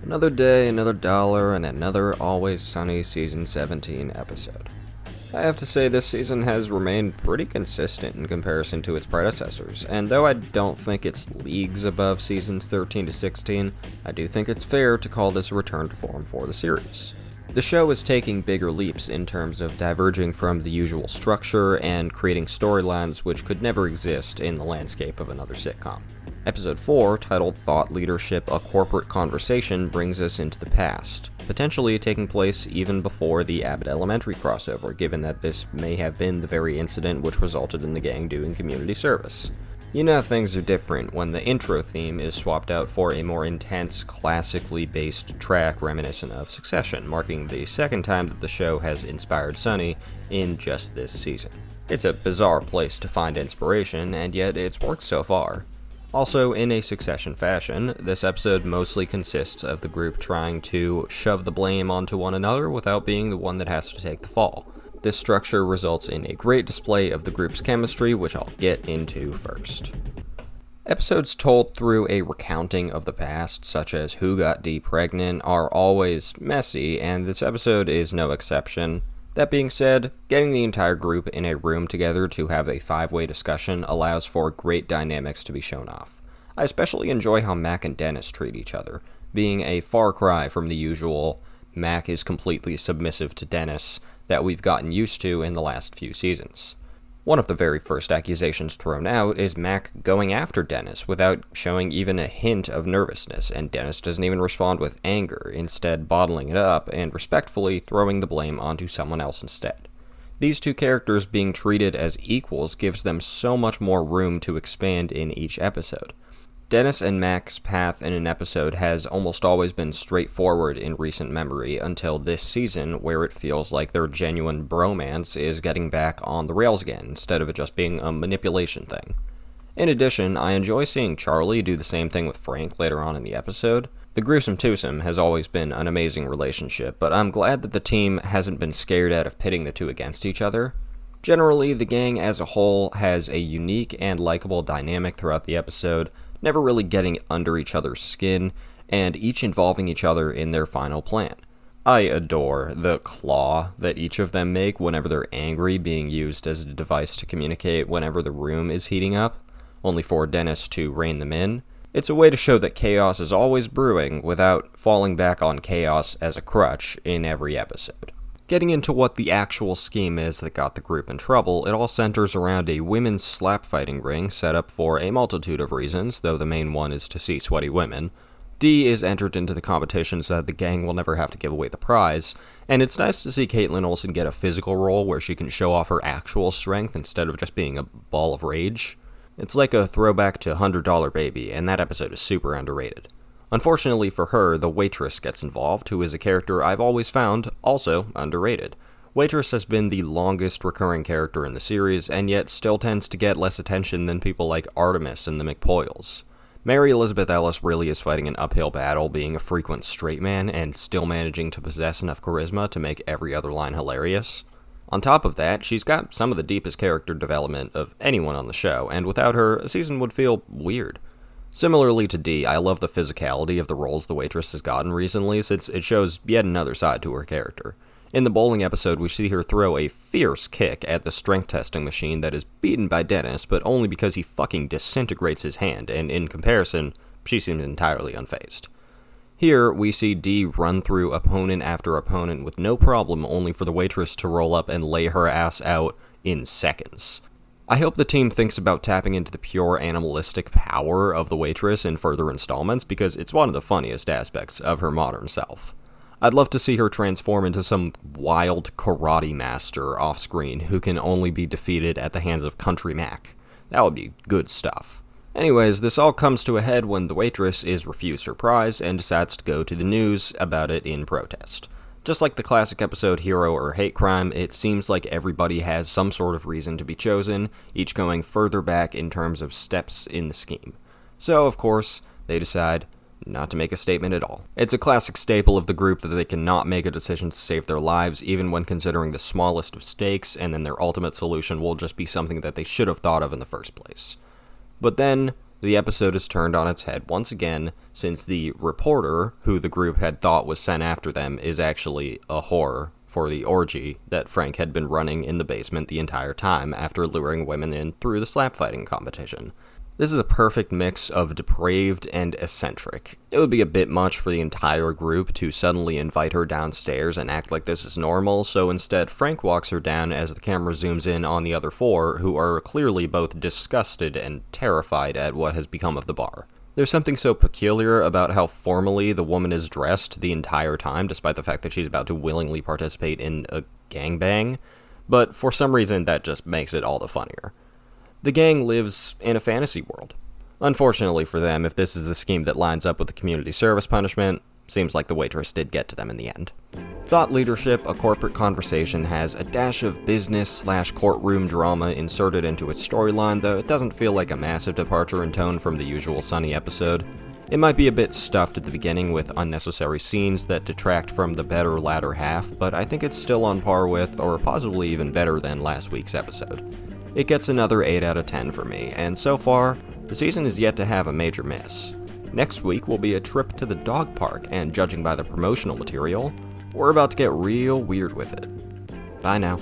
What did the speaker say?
Another day, another dollar, and another Always Sunny Season 17 episode. I have to say this season has remained pretty consistent in comparison to its predecessors, and though I don't think it's leagues above Seasons 13 to 16, I do think it's fair to call this a return to form for the series. The show is taking bigger leaps in terms of diverging from the usual structure and creating storylines which could never exist in the landscape of another sitcom. Episode 4, titled Thought Leadership: A Corporate Conversation, brings us into the past, potentially taking place even before the Abbott Elementary crossover, given that this may have been the very incident which resulted in the gang doing community service. You know things are different when the intro theme is swapped out for a more intense, classically based track reminiscent of Succession, marking the second time that the show has inspired Sunny in just this season. It's a bizarre place to find inspiration, and yet it's worked so far. Also, in a Succession fashion, this episode mostly consists of the group trying to shove the blame onto one another without being the one that has to take the fall. This structure results in a great display of the group's chemistry, which I'll get into first. Episodes told through a recounting of the past, such as who got Dee pregnant, are always messy, and this episode is no exception. That being said, getting the entire group in a room together to have a 5-way discussion allows for great dynamics to be shown off. I especially enjoy how Mac and Dennis treat each other, being a far cry from the usual Mac is completely submissive to Dennis that we've gotten used to in the last few seasons. One of the very first accusations thrown out is Mac going after Dennis without showing even a hint of nervousness, and Dennis doesn't even respond with anger, instead bottling it up and respectfully throwing the blame onto someone else instead. These two characters being treated as equals gives them so much more room to expand in each episode. Dennis and Mac's path in an episode has almost always been straightforward in recent memory until this season, where it feels like their genuine bromance is getting back on the rails again, instead of it just being a manipulation thing. In addition, I enjoy seeing Charlie do the same thing with Frank later on in the episode. The gruesome twosome has always been an amazing relationship, but I'm glad that the team hasn't been scared out of pitting the two against each other. Generally, the gang as a whole has a unique and likable dynamic throughout the episode, never really getting under each other's skin, and each involving each other in their final plan. I adore the claw that each of them make whenever they're angry, being used as a device to communicate whenever the room is heating up, only for Dennis to rein them in. It's a way to show that chaos is always brewing without falling back on chaos as a crutch in every episode. Getting into what the actual scheme is that got the group in trouble, it all centers around a women's slap fighting ring set up for a multitude of reasons, though the main one is to see sweaty women. Dee is entered into the competition so that the gang will never have to give away the prize, and it's nice to see Caitlin Olsen get a physical role where she can show off her actual strength instead of just being a ball of rage. It's like a throwback to $100 Baby, and that episode is super underrated. Unfortunately for her, the waitress gets involved, who is a character I've always found also underrated. Waitress has been the longest recurring character in the series, and yet still tends to get less attention than people like Artemis and the McPoyles. Mary Elizabeth Ellis really is fighting an uphill battle, being a frequent straight man and still managing to possess enough charisma to make every other line hilarious. On top of that, she's got some of the deepest character development of anyone on the show, and without her, a season would feel weird. Similarly to Dee, I love the physicality of the roles the waitress has gotten recently, since it shows yet another side to her character. In the bowling episode, we see her throw a fierce kick at the strength testing machine that is beaten by Dennis, but only because he fucking disintegrates his hand, and in comparison, she seems entirely unfazed. Here, we see Dee run through opponent after opponent with no problem, only for the waitress to roll up and lay her ass out in seconds. I hope the team thinks about tapping into the pure animalistic power of the waitress in further installments, because it's one of the funniest aspects of her modern self. I'd love to see her transform into some wild karate master off-screen who can only be defeated at the hands of Country Mac. That would be good stuff. Anyways, this all comes to a head when the waitress is refused her prize and decides to go to the news about it in protest. Just like the classic episode Hero or Hate Crime, it seems like everybody has some sort of reason to be chosen, each going further back in terms of steps in the scheme. So, of course, they decide not to make a statement at all. It's a classic staple of the group that they cannot make a decision to save their lives, even when considering the smallest of stakes, and then their ultimate solution will just be something that they should have thought of in the first place. But then, The episode is turned on its head once again, since the reporter, who the group had thought was sent after them, is actually a whore for the orgy that Frank had been running in the basement the entire time after luring women in through the slap fighting competition. This is a perfect mix of depraved and eccentric. It would be a bit much for the entire group to suddenly invite her downstairs and act like this is normal, so instead Frank walks her down as the camera zooms in on the other four, who are clearly both disgusted and terrified at what has become of the bar. There's something so peculiar about how formally the woman is dressed the entire time, despite the fact that she's about to willingly participate in a gangbang, but for some reason that just makes it all the funnier. The gang lives in a fantasy world. Unfortunately for them, if this is the scheme that lines up with the community service punishment, seems like the waitress did get to them in the end. Thought Leadership, a corporate conversation, has a dash of business/courtroom drama inserted into its storyline, though it doesn't feel like a massive departure in tone from the usual Sunny episode. It might be a bit stuffed at the beginning with unnecessary scenes that detract from the better latter half, but I think it's still on par with, or possibly even better than, last week's episode. It gets another 8 out of 10 for me, and so far, the season is yet to have a major miss. Next week will be a trip to the dog park, and judging by the promotional material, we're about to get real weird with it. Bye now.